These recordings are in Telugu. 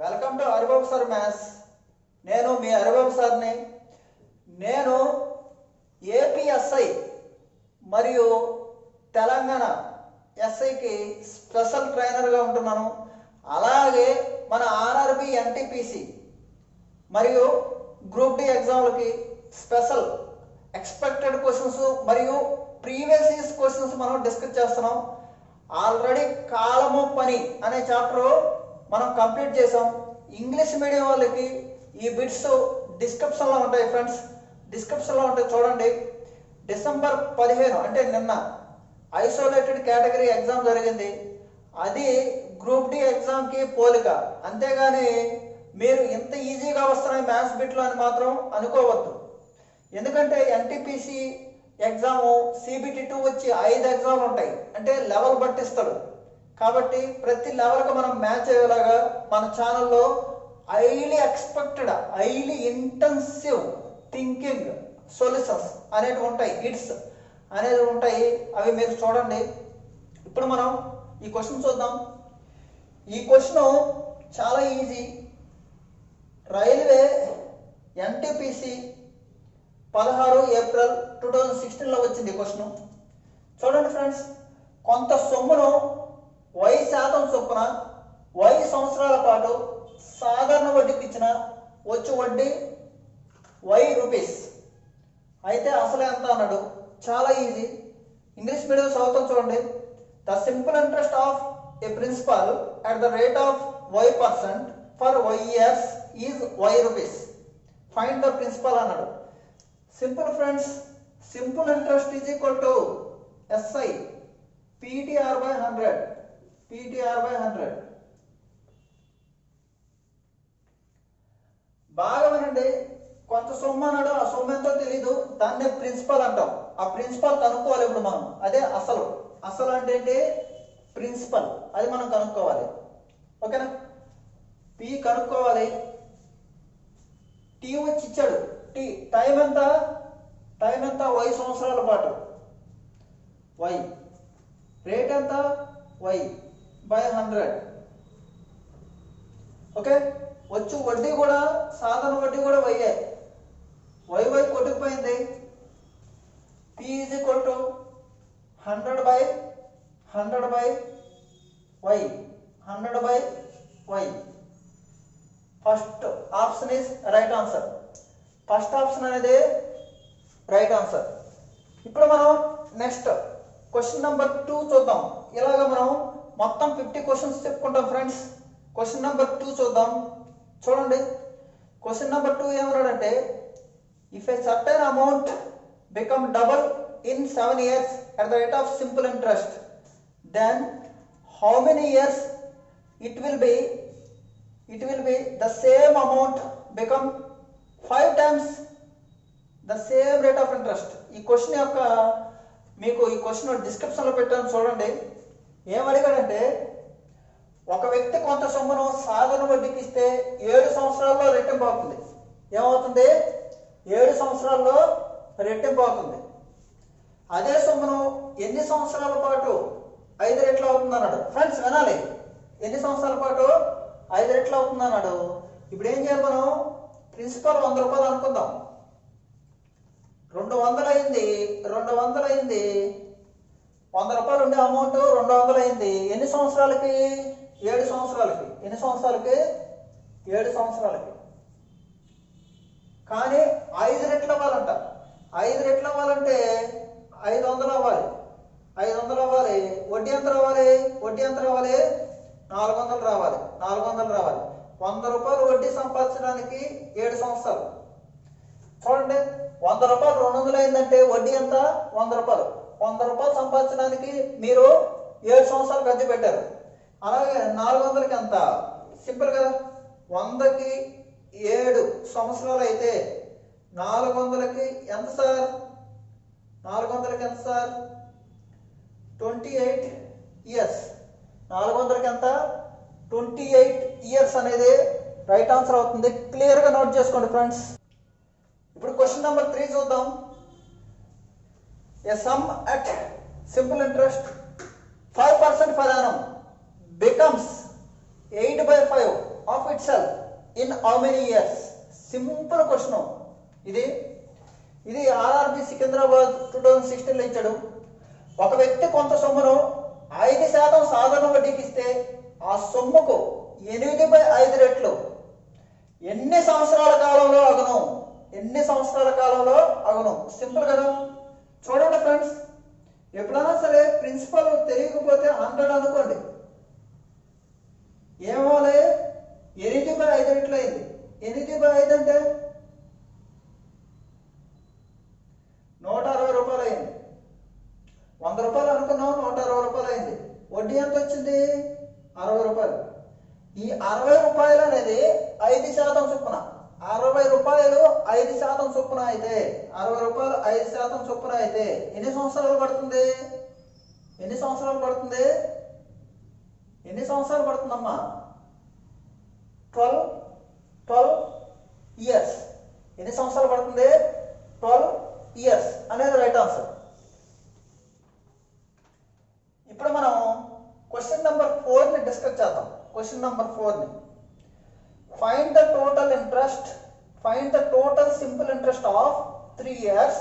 Welcome to Haribabu sir maths. నేను మీ హరిబాబు సార్ని. నేను ఏపీఎస్ఐ మరియు తెలంగాణ ఎస్ఐకి స్పెషల్ ట్రైనర్గా ఉంటున్నాను. అలాగే మన ఆర్ఆర్బి ఎన్టీపీసీ మరియు గ్రూప్ డి ఎగ్జామ్లకి స్పెషల్ ఎక్స్పెక్టెడ్ క్వశ్చన్స్ మరియు ప్రీవియస్ ఇయర్స్ క్వశ్చన్స్ మనం డిస్కస్ చేస్తున్నాం. ఆల్రెడీ కాలము పని అనే చాప్టర్ మనం కంప్లీట్ చేసాం. ఇంగ్లీష్ మీడియం వాళ్ళకి ఈ బిట్స్ డిస్క్రిప్షన్లో ఉంటాయి ఫ్రెండ్స్, డిస్క్రిప్షన్లో ఉంటాయి చూడండి. డిసెంబర్ 15 అంటే నిన్న ఐసోలేటెడ్ కేటగిరీ ఎగ్జామ్ జరిగింది. అది గ్రూప్ డి ఎగ్జామ్కి పోలిక. అంతేగాని మీరు ఇంత ఈజీగా వస్తున్నాయి మ్యాథ్స్ బిట్లు అని మాత్రం అనుకోవద్దు. ఎందుకంటే ఎన్టీపీసీ ఎగ్జాము CBT 2 వచ్చి 5 ఎగ్జామ్లు ఉంటాయి. అంటే లెవెల్ బట్టిస్తాడు. కాబట్టి ప్రతి లెవెల్కి మనం మ్యాచ్ అయ్యేలాగా మన ఛానల్లో highly expected highly intensive thinking solutions అనేవి ఉంటాయి, హిట్స్ అనేవి ఉంటాయి. అవి మీరు చూడండి. ఇప్పుడు మనం ఈ క్వశ్చన్ చూద్దాం. ఈ క్వశ్చన్ చాలా ఈజీ. రైల్వే ఎన్టీపీసీ 16 ఏప్రిల్ 2016లో వచ్చింది ఈ క్వశ్చన్. చూడండి ఫ్రెండ్స్, కొంత సొమ్మును Y% చొప్పున Y సంవత్సరాల పాటు సాధారణ వడ్డీకి ఇచ్చిన వచ్చు వడ్డీ Y రూపీస్. అయితే అసలు ఎంత అన్నాడు. చాలా ఈజీ. ఇంగ్లీష్ మీడియం చదువుతాం చూడండి. The simple interest of a principal at the rate of Y% for Y years is Y rupees. Find the principal అన్నాడు. Simple friends, simple interest is equal to SI PTR/100. బాగా వినండి. కొంత సొమ్ము అన్నాడు, ఆ సొమ్ము ఎంతో తెలీదు, దాన్నే ప్రిన్సిపల్ అంటాం. ఆ ప్రిన్సిపల్ కనుక్కోవాలి ఇప్పుడు మనం. అదే అసలు. అసలు అంటే ఏంటి? ప్రిన్సిపల్. అది మనం కనుక్కోవాలి. ఓకేనా? P కనుక్కోవాలి. T వచ్చి ఇచ్చాడు. టైం ఎంత? Y సంవత్సరాల పాటు. Y రేట్ ఎంత? Y/100. ఓకే. వచ్చు వడ్డీ కూడా సాధారణ వడ్డీ కూడా Y. Y కొట్టుకుపోయింది. P is equal to 100/Y. 100/Y. First option is right answer. First option అనేది రైట్ ఆన్సర్. ఇప్పుడు మనం నెక్స్ట్ క్వశ్చన్ నెంబర్ 2 చూద్దాం. ఇలాగ మనం మొత్తం 50 క్వశ్చన్స్ చెప్పుకుంటాం ఫ్రెండ్స్. క్వశ్చన్ నెంబర్ 2 చూద్దాం. చూడండి, క్వశ్చన్ నెంబర్ 2 ఏమన్నాడంటే, if a certain amount become double in 7 years at the rate of simple interest, then how many years it will be the same amount become 5 times the same rate of interest. ఈ క్వశ్చన్ యొక్క మీకు ఈ క్వశ్చన్ డిస్క్రిప్షన్లో పెట్టాను చూడండి. ఏమడిగాడంటే, ఒక వ్యక్తి కొంత సొమ్మును సాధారణ వడ్డీకి ఇస్తే 7 సంవత్సరాల్లో రెట్టింపు అవుతుంది. ఏమవుతుంది? 7 సంవత్సరాల్లో రెట్టింపు అవుతుంది. అదే సొమ్మును ఎన్ని సంవత్సరాల పాటు 5 రెట్లు అవుతుంది అన్నాడు. ఫ్రెండ్స్ వినాలి. ఎన్ని సంవత్సరాల పాటు 5 రెట్లు అవుతుంది అన్నాడు. ఇప్పుడు ఏం చేయాలి మనం? ప్రిన్సిపల్ 100 రూపాయలు అనుకుందాం. 200 అయింది. 100 రూపాయలు ఉండే అమౌంట్ 200 అయింది. ఎన్ని సంవత్సరాలకి? 7 సంవత్సరాలకి. ఎన్ని సంవత్సరాలకి? 7 సంవత్సరాలకి. కానీ 5 రెట్లు అవ్వాలంట. 5 రెట్లు అవ్వాలంటే 500 అవ్వాలి. 500 అవ్వాలి. వడ్డీ ఎంత రావాలి? 400 రావాలి. 100 రూపాయలు వడ్డీ సంపాదించడానికి 7 సంవత్సరాలు. చూడండి, 100 రూపాయలు 200 అయిందంటే వడ్డీ ఎంత? 100 రూపాయలు. 100 రూపాయలు సంపాదించడానికి మీరు 7 సంవత్సరాలు ఖర్చు పెట్టారు. అలాగే 400కి ఎంత? సింపుల్ కదా. 100కి 7 సంవత్సరాలు అయితే 400కి ఎంత సార్? 400కి ఎంత సార్? 28 ఇయర్స్. 400కి ఎంత? 28 ఇయర్స్ అనేది రైట్ ఆన్సర్ అవుతుంది. క్లియర్గా నోట్ చేసుకోండి ఫ్రెండ్స్. ఇప్పుడు క్వశ్చన్ నెంబర్ 3 చూద్దాం. A sum at simple interest 5% per annum becomes 8/5 of itself in how many years? Simple question ఇది. ఇది ఆర్ఆర్బి సికింద్రాబాద్ 2016లో ఇచ్చాడు. ఒక వ్యక్తి కొంత సొమ్మును 5% సాధారణ వడ్డీకి ఇస్తే ఆ సొమ్ముకు 8/5 రెట్లు ఎన్ని సంవత్సరాల కాలంలో అగును? ఎన్ని సంవత్సరాల కాలంలో అగును? సింపుల్ కదా. చూడండి ఫ్రెండ్స్, ఎప్పుడైనా సరే ప్రిన్సిపల్ తెలియకపోతే 100 అనుకోండి. ఏమోలే 8/5 రెట్లు అయింది. 8/5 అంటే 160 రూపాయలు అయింది. 100 రూపాయలు అనుకున్నాం, 160 రూపాయలు అయింది. వడ్డీ ఎంత వచ్చింది? 60 రూపాయలు. ఈ 60 రూపాయలు అనేది 5% చొప్పున, 60 రూపాయలు 5% చొప్పున అయితే, 60 రూపాయలు 5% చొప్పున అయితే ఎన్ని సంవత్సరాలు పడుతుంది? ఎన్ని సంవత్సరాలు పడుతుంది? ఎన్ని సంవత్సరాలు పడుతుందమ్మా? 12 ఇయర్స్. ఎన్ని సంవత్సరాలు పడుతుంది? 12 ఇయర్స్ అనేది రైట్ ఆన్సర్. ఇప్పుడు మనం క్వశ్చన్ నెంబర్ 4ని డిస్కస్ చేద్దాం. క్వశ్చన్ నెంబర్ 4ని, find the total interest, find the total simple interest of 3 years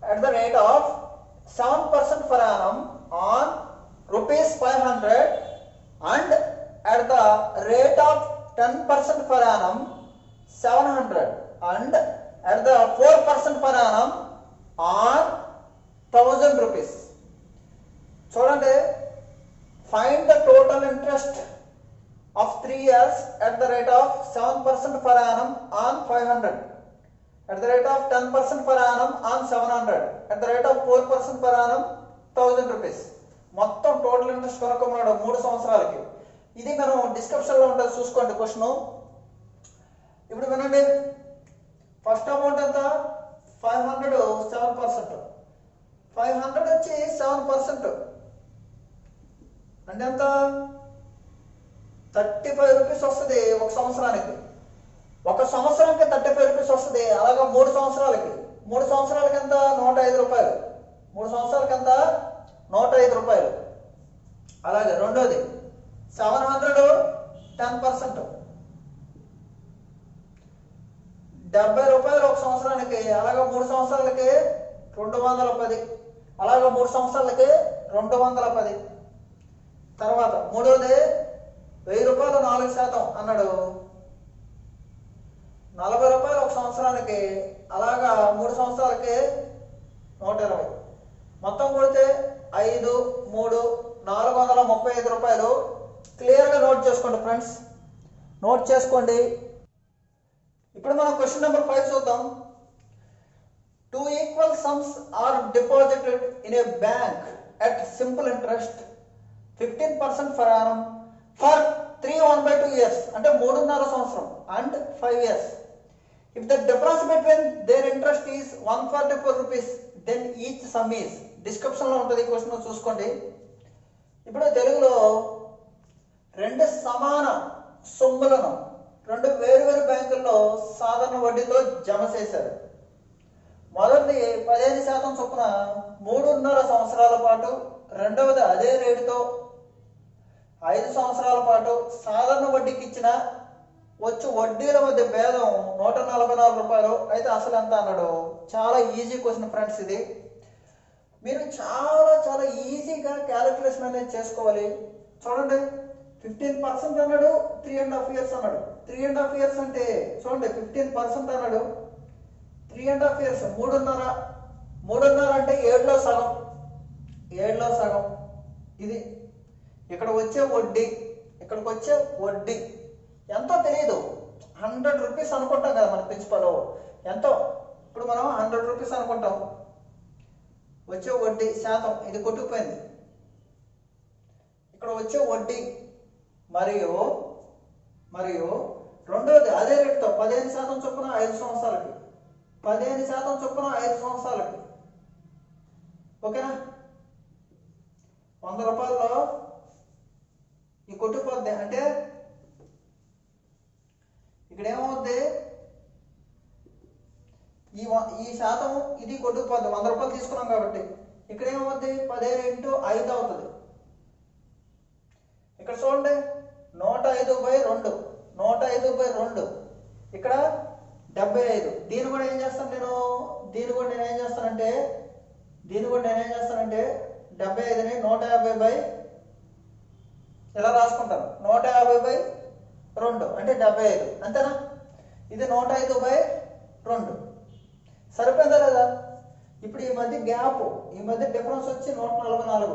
at the rate of 7% per annum on ₹500 and at the rate of 10% per annum 700 and at the 4% per annum on ₹1000. చూడండి, find the total interest of 3 years at the rate of 7% per annum on 500, at the rate of 10% per annum on 700, at the rate of 4% per annum ₹1000. మొత్తం టోటల్ ఇంట్రెస్ట్ కనుక్కున్నాడు 3 సంవత్సరాలకి. ఇది మనం డిస్క్రిప్షన్లో ఉంటుంది, చూసుకోండి క్వశ్చన్. ఇప్పుడు వినండి, ఫస్ట్ అమౌంట్ ఎంత? 500, 7%. 500 వచ్చి 7% అంటే ఎంత? ₹35 వస్తుంది ఒక సంవత్సరానికి. ఒక సంవత్సరానికి ₹35 వస్తుంది. అలాగా 3 సంవత్సరాలకి, 3 సంవత్సరాలకి ఎంత? ₹105. 3 సంవత్సరాలకి ఎంత? ₹105. అలాగే రెండోది 700, 10%, ₹70 ఒక సంవత్సరానికి. అలాగా 3 సంవత్సరాలకి 210. అలాగా 3 సంవత్సరాలకి 210. తర్వాత మూడోది ₹1000 4% అన్నాడు, ₹40 ఒక సంవత్సరానికి. అలాగా 3 సంవత్సరాలకి 120. మొత్తం కొడితే 5, 3, ₹435. క్లియర్గా నోట్ చేసుకోండి ఫ్రెండ్స్, నోట్ చేసుకోండి. ఇప్పుడు మనం క్వశ్చన్ నెంబర్ 5 చూద్దాం. 2 equal sums are deposited in a bank at simple interest 15% per annum for 3 years అంటే 3.5 సంవత్సరం and 5 years. If the difference between their interest is ₹144, then each sum is. డిస్క్రిప్షన్లో ఉంటుంది క్వశ్చన్, చూసుకోండి. ఇప్పుడు తెలుగులో 2 సమాన సొమ్ములను 2 వేరువేరు బ్యాంకుల్లో సాధారణ వడ్డీతో జమ చేశారు. మొదటిది 15% చొప్పున 3.5 సంవత్సరాల పాటు, రెండవది అదే రేటుతో 5 సంవత్సరాల పాటు సాధారణ వడ్డీకి ఇచ్చిన వచ్చు వడ్డీల మధ్య భేదం ₹144. అయితే అసలు ఎంత అన్నాడు? చాలా ఈజీ క్వశ్చన్ ఫ్రెండ్స్ ఇది. మీరు చాలా చాలా ఈజీగా క్యాలిక్యులేషన్ అనేది చేసుకోవాలి. చూడండి, 15% అన్నాడు, 3.5 years అన్నాడు. 3.5 years అంటే చూడండి, 15% అన్నాడు, 3.5 years, 3.5. 3.5 అంటే 7లో సగం, 7లో సగం. ఇది ఇక్కడ వచ్చే వడ్డీ, ఇక్కడికి వచ్చే వడ్డీ ఎంతో తెలియదు. ₹100 అనుకుంటాం కదా మన ప్రిన్సిపల్, ఎంతో. ఇప్పుడు మనం ₹100 అనుకుంటాం. వచ్చే వడ్డీ శాతం ఇది కొట్టుకుపోయింది. ఇక్కడ వచ్చే వడ్డీ మరియు రెండోది అదే రేటుతో 15% చొప్పున 5 సంవత్సరాలకి, 15% చొప్పున 5 సంవత్సరాలకి. ఓకేనా? ₹100 ఈ కొట్టుకుపోద్ది. అంటే ఇక్కడ ఏమవుద్ది? ఈ శాతం ఇది కొట్టుకుపోద్ది. ₹100 తీసుకున్నాం కాబట్టి ఇక్కడ ఏమవుద్ది? 15 × 5 అవుతుంది. ఇక్కడ చూడండి, 105/2, 105/2 ఇక్కడ 75. దీన్ని కూడా ఏం చేస్తాను నేను, దీన్ని కూడా నేను ఏం చేస్తానంటే 75ని 150 బై ఇలా రాసుకుంటాను. 150 బై 2 అంటే 75, అంతేనా? ఇది 105 బై 2 సరిపోయిందా లేదా? ఇప్పుడు ఈ మధ్య గ్యాప్, ఈ మధ్య డిఫరెన్స్ వచ్చి 144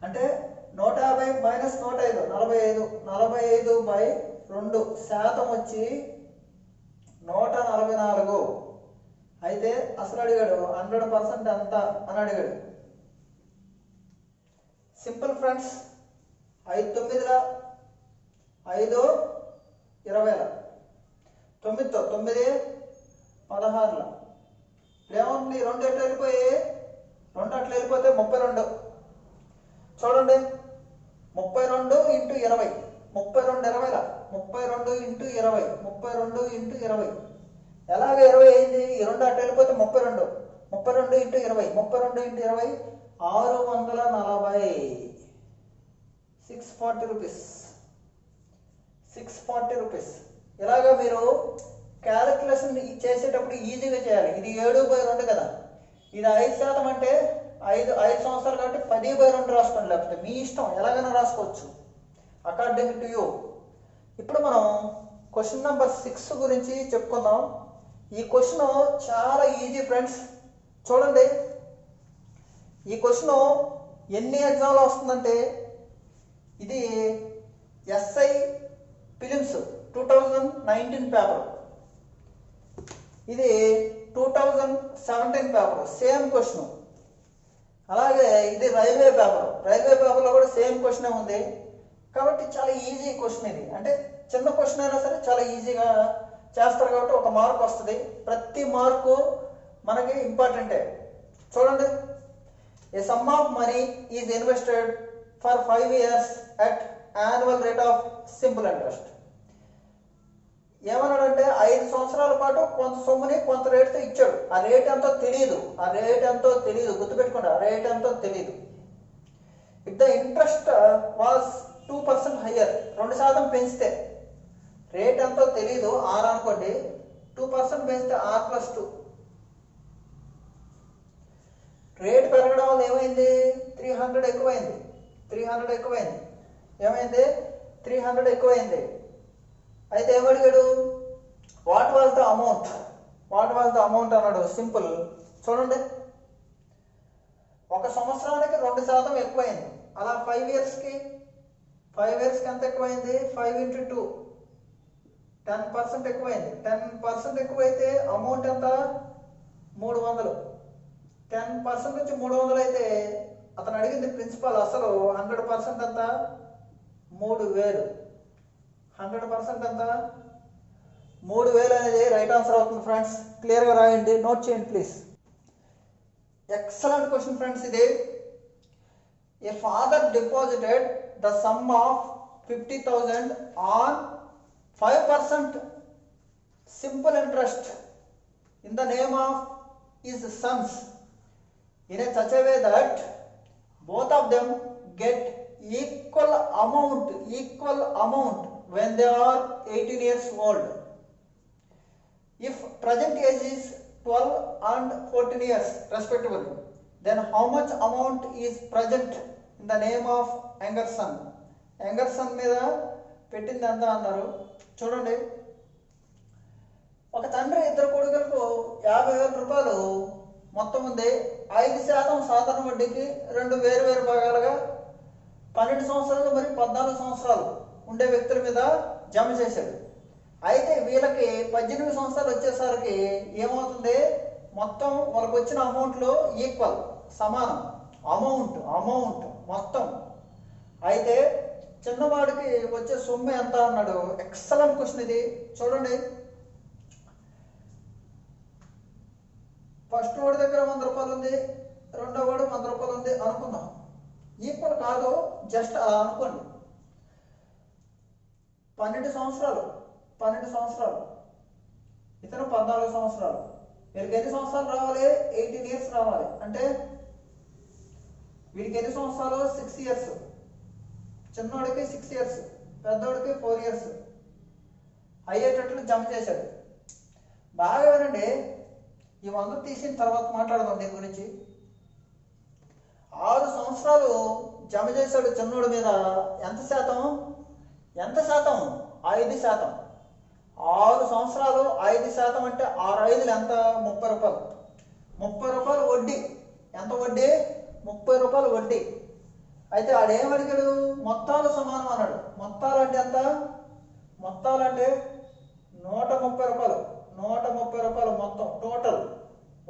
అంటే 150 మైనస్ 105 45. 45 బై 2 శాతం వచ్చి 144. అయితే అసలు అడిగాడు 100% ఎంత అని అడిగాడు. సింపుల్ ఫ్రెండ్స్, 5 9ల 5 20ల 9తో 9 16ల ఏముంది, 2 ఎట్లా వెళ్ళిపోయి 2 అట్లా వెళ్ళిపోతే 32. చూడండి 32 ఇంటూ 20, 32 20ల 32 ఇంటూ 20, 32 ఇంటూ 20 ఎలాగ 20 అయింది? ఈ 2 అట్లా వెళ్ళిపోతే 32, 32 ఇంటూ 20, 32 ఇంటూ 20 640, 640 రూపీస్, 640 రూపీస్. ఇలాగా మీరు క్యాలిక్యులేషన్ చేసేటప్పుడు ఈజీగా చేయాలి. ఇది 7/2 కదా, ఇది 5% అంటే 5 సంవత్సరాలు కాబట్టి 10/2 రాసుకోండి, లేకపోతే మీ ఇష్టం ఎలాగైనా రాసుకోవచ్చు, అకార్డింగ్ టు యూ. ఇప్పుడు మనం క్వశ్చన్ నెంబర్ 6 గురించి చెప్పుకుందాం. ఈ క్వశ్చన్ చాలా ఈజీ ఫ్రెండ్స్. చూడండి, ఈ క్వశ్చన్ ఎన్ని ఎగ్జామ్లో వస్తుందంటే, ఇది ఎస్ఐ ఫిలిమ్స్ 2019 పేపర్, ఇది 2017 పేపర్, సేమ్ క్వశ్చన్. అలాగే ఇది రైల్వే పేపర్లో కూడా సేమ్ క్వశ్చన్ ఉంది. కాబట్టి చాలా ఈజీ క్వశ్చన్ ఇది. అంటే చిన్న క్వశ్చన్ అయినా సరే చాలా ఈజీగా చేస్తారు కాబట్టి 1 మార్క్ వస్తుంది. ప్రతి మార్కు మనకి ఇంపార్టెంటే. చూడండి, a sum of money is invested for 5 years at annual rate of simple interest. ఏమన్నాడంటే 5 సంవత్సరాల పాటు కొంత సొమ్ముని కొంత రేటుతో ఇచ్చాడు. ఆ రేట్ ఎంతో తెలియదు, గుర్తుపెట్టుకోండి, ఆ రేట్ ఎంతో తెలియదు. If the interest was 2% higher, 2% పెంచితే, రేట్ ఎంతో తెలియదు 6 అనుకోండి, 2% పెంచితే R+2. రేట్ పెరగడం వల్ల ఏమైంది? 300 ఎక్కువైంది. ఏమైంది? 300 ఎక్కువైంది. అయితే ఏమడిగాడు? వాట్ వాజ్ ద అమౌంట్ అన్నాడు. సింపుల్. చూడండి, 1 సంవత్సరానికి 2% ఎక్కువైంది. అలా 5 ఇయర్స్కి ఎంత ఎక్కువైంది? 5 × 2 10% ఎక్కువైంది. 10% ఎక్కువైతే అమౌంట్ ఎంత? 300. 10% నుంచి 300 అయితే అతను అడిగింది ప్రిన్సిపల్ అసలు 100% ఎంత? 3000. 100% ఎంత? 3000 అనేది రైట్ ఆన్సర్ అవుతుంది ఫ్రెండ్స్. క్లియర్గా రాయండి, నోట్ చేయండి ప్లీజ్. ఎక్సలెంట్ క్వశ్చన్ ఫ్రెండ్స్ ఇది. A father deposited the sum of 50,000 on 5% simple interest in the name of his sons in a such a way that both of them get equal amount when they are 18 years old. If present age is 12 and 14 years respectively, then how much amount is present in the name of younger son? Younger son మీద పెట్టింది ఎంత అన్నారు. చూడండి, ఒక తండ్రి 2 కొడుకులకు 50,000 రూపాయలు మొత్తం ఉంది. 5% సాధారణ వడ్డీకి 2 వేరు భాగాలుగా 12 సంవత్సరాలు మరియు 14 సంవత్సరాలు ఉండే వ్యక్తుల మీద జమ చేశాడు. అయితే వీళ్ళకి 18 సంవత్సరాలు వచ్చేసరికి ఏమవుతుంది? మొత్తం వాళ్ళకి వచ్చిన అమౌంట్లో ఈక్వల్, సమానం అమౌంట్ మొత్తం. అయితే చిన్నవాడికి వచ్చే సొమ్ము ఎంత అన్నాడు. ఎక్సలెంట్ క్వశ్చన్ ఇది. చూడండి, ఫస్ట్ వాడి దగ్గర 100 రూపాయలు ఉంది, రెండో వాడు 100 రూపాయలు ఉంది అనుకుందాం. ఈక్వల్ కాదు, జస్ట్ అలా అనుకోండి. 12 సంవత్సరాలు, ఇతను 14 సంవత్సరాలు. వీరికి ఎన్ని సంవత్సరాలు రావాలి? 18 years రావాలి. అంటే వీడికి ఎన్ని సంవత్సరాలు? 6 years. చిన్నోడికి 6 years, పెద్దోడికి 4 years. అయ్యేటట్లు జమ చేశాడు. బాగా వినండి, ఈ 100 తీసిన తర్వాత మాట్లాడదాం దీని గురించి. 6 సంవత్సరాలు జమ చేశాడు చిన్నోడి మీద. ఎంత శాతం? 5%. 6 సంవత్సరాలు 5% అంటే 6 ఐదులు ఎంత? 30 రూపాయలు. 30 రూపాయలు వడ్డీ. ఎంత వడ్డీ? 30 రూపాయలు వడ్డీ. అయితే ఆడేమడిగాడు? మొత్తాలు సమానం అన్నాడు. మొత్తాలు అంటే ఎంత? మొత్తాలు అంటే 130 రూపాయలు. 130 రూపాయలు మొత్తం టోటల్.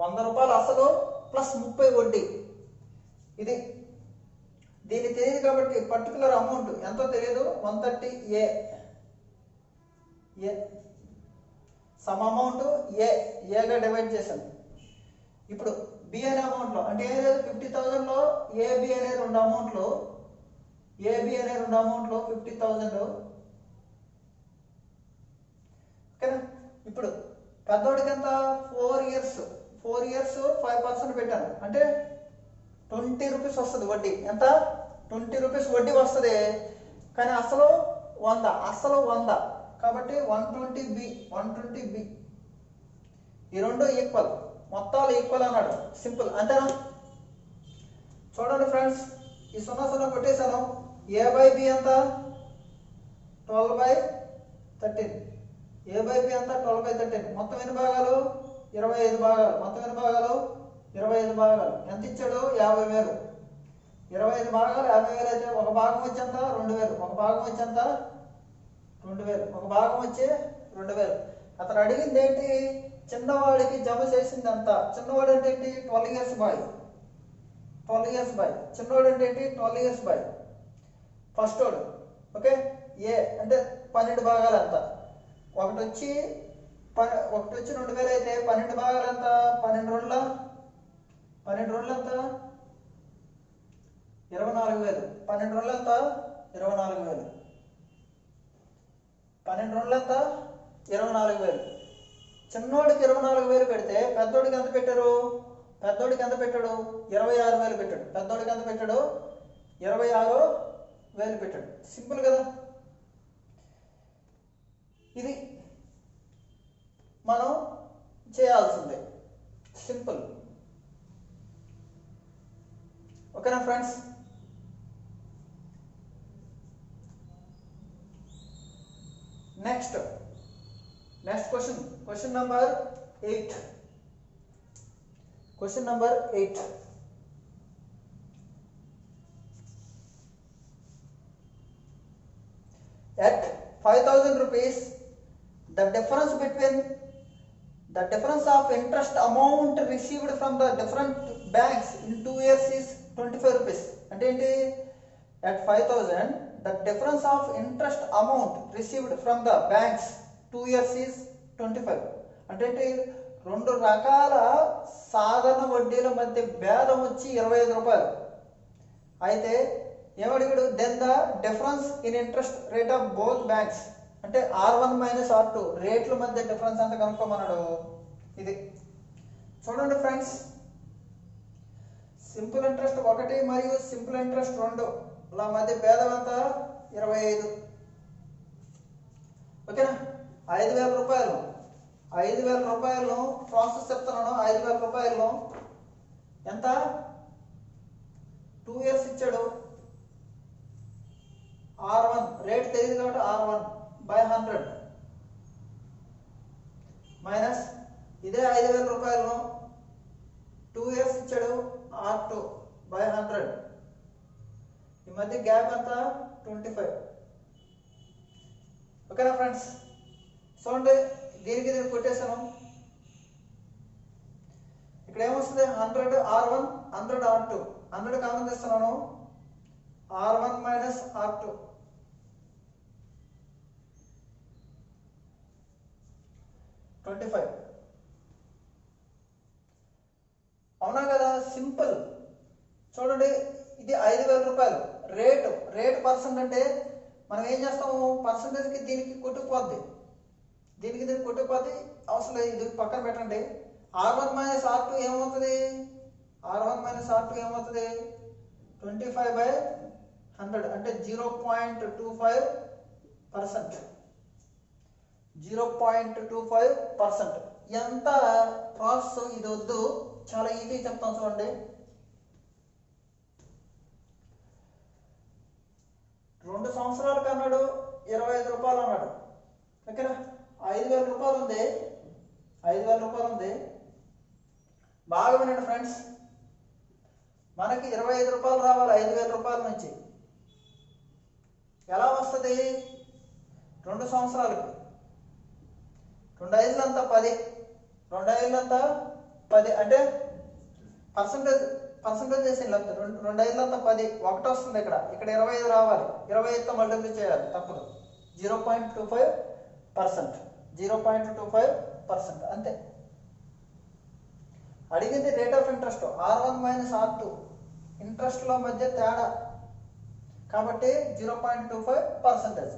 100 రూపాయలు అసలు ప్లస్ 30 వడ్డీ. ఇది దీనికి తెలియదు కాబట్టి పర్టికులర్ అమౌంట్ ఎంతో తెలియదు. 130 ఏ సమ్ అమౌంట్ ఏగా డివైడ్ చేశాను. ఇప్పుడు బి అనే అమౌంట్లో అంటే ఏం లేదు, 50,000లో ఏబి అనే రెండు అమౌంట్లు 50,000. ఓకేనా? ఇప్పుడు పెద్దోడికి ఎంత? 4 ఇయర్స్ 5% పెట్టాను అంటే 20 రూపీస్ వస్తుంది వడ్డీ. ఎంత? 20 రూపీస్ వడ్డీ వస్తుంది. కానీ అసలు 100 కాబట్టి 120 ఈ రెండు ఈక్వల్, మొత్తాలు ఈక్వల్ అన్నాడు. సింపుల్, అంతేనా? చూడండి ఫ్రెండ్స్, ఈ 0 కొట్టేశాను. ఏ బై బి ఎంత? 12/13. ఏ బై బి ఎంత? 12/13. మొత్తం ఎన్ని భాగాలు? 25 భాగాలు. మొత్తం ఎన్ని భాగాలు? 25 భాగాలు. ఎంత ఇచ్చాడు? 50,000. 25 భాగాలు 50,000 అయితే ఒక భాగం వచ్చి ఎంత? 2,000. ఒక భాగం వచ్చి ఎంత? 2,000. ఒక భాగం వచ్చి 2,000. అతను అడిగింది ఏంటి? చిన్నవాడికి జమ చేసింది ఎంత? చిన్నవాడు అంటే ఏంటి? 12 ఇయర్స్ బాయ్. చిన్నవాడు అంటే ఏంటి? 12 ఇయర్స్ బాయ్. ఫస్ట్ వాడు. ఓకే, ఏ అంటే 12 భాగాలు ఎంత? ఒకటి వచ్చి 2,000 అయితే 12 భాగాలు ఎంత? 12 రోజుల ఎంత? 24,000. 12 రోజులు ఎంత? 24,000. 12 రోజులు ఎంత? 24,000. చిన్నోడికి 24,000 పెడితే పెద్దోడికి ఎంత పెట్టారు? పెద్దోడికి ఎంత పెట్టాడు? 26,000 పెట్టాడు. పెద్దోడికి ఎంత పెట్టాడు? 26,000 పెట్టాడు. సింపుల్ కదా? ఇది మనం చేయాల్సిందే. సింపుల్. ఓకేనా friends? Next question number 8. At 5,000 rupees, the difference of interest amount received from the different banks in 2 years is 25 rupees. అంటే ఏంటి? At 5,000, the difference of interest amount received from the banks 2 years is 25. అంటే ఏంటి? 2 రకాల సాధారణ వడ్డీల మధ్య భేదం వచ్చి 25 రూపాయలు. అయితే ఏమడిగాడు? Then the difference in interest rate of both banks అంటే R1 మైనస్ R2 రేట్ల మధ్య డిఫరెన్స్ ఎంత కనుక్కోమన్నాడు. ఇది చూడండి ఫ్రెండ్స్, సింపుల్ ఇంట్రెస్ట్ 1 మరియు సింపుల్ ఇంట్రెస్ట్ 2 ల మధ్య భేదం ఎంత? 25. ఓకేనా? 5,000 రూపాయలు. 5,000 రూపాయలను ప్రాసెస్ చెప్తున్నాను. 5,000 రూపాయలను ఎంత? 2 ఇయర్స్ ఇచ్చాడు. R1 రేట్ తెలియదు కాబట్టి R1/100 మైనస్ ఇదే 5,000 రూపాయలను 2 ఇయర్స్ ఇచ్చాడు. R2/100. ఈ మధ్య గ్యాప్ ఎంత? 25. ఓకేనా ఫ్రెండ్స్? చూడండి, దీనికి కొట్టేశాను. ఇక్కడ ఏమొస్తుంది? 100 R1, 100 R2. 100 కామన్ తీస్తున్నాను. R1 minus R2. 25. అవునా కదా? సింపుల్. చూడండి, ఇది 5,000 రూపాయలు. రేట్ పర్సెంట్ అంటే మనం ఏం చేస్తాము? పర్సెంటేజ్కి దీనికి కొట్టుకుపోద్ది. అవసరం లేదు, ఇది పక్కన పెట్టండి. R1 మైనస్ R2 ఏమవుతుంది? 25/100 అంటే 0.25%. 0.25%. ఎంత ప్రాసెస్ ఇది వద్దు, చాలా ఈజీ చెప్తాను చూడండి. 2 సంవత్సరాలకు అన్నాడు 25 రూపాయలు అన్నాడు. ఓకేనా, 5,000 రూపాయలు ఉంది, 5,000 రూపాయలు ఉంది. బాగా వినండి ఫ్రెండ్స్, మనకి 25 రూపాయలు రావాలి 5,000 రూపాయల నుంచి. ఎలా వస్తుంది? 2 సంవత్సరాలకి 2 5 10, 2 5 10 అంటే పర్సంటేజ్ చేసి లేకపోతే 2 5 10, 1 వస్తుంది. ఇక్కడ 25 రావాలి, 25తో మల్టిప్లై చేయాలి, తప్పదు. 0.25%, 0.25% అంతే. అడిగింది rate of interest, R1 minus R2, ఇంట్రెస్ట్లో మధ్య తేడా కాబట్టి 0.25%.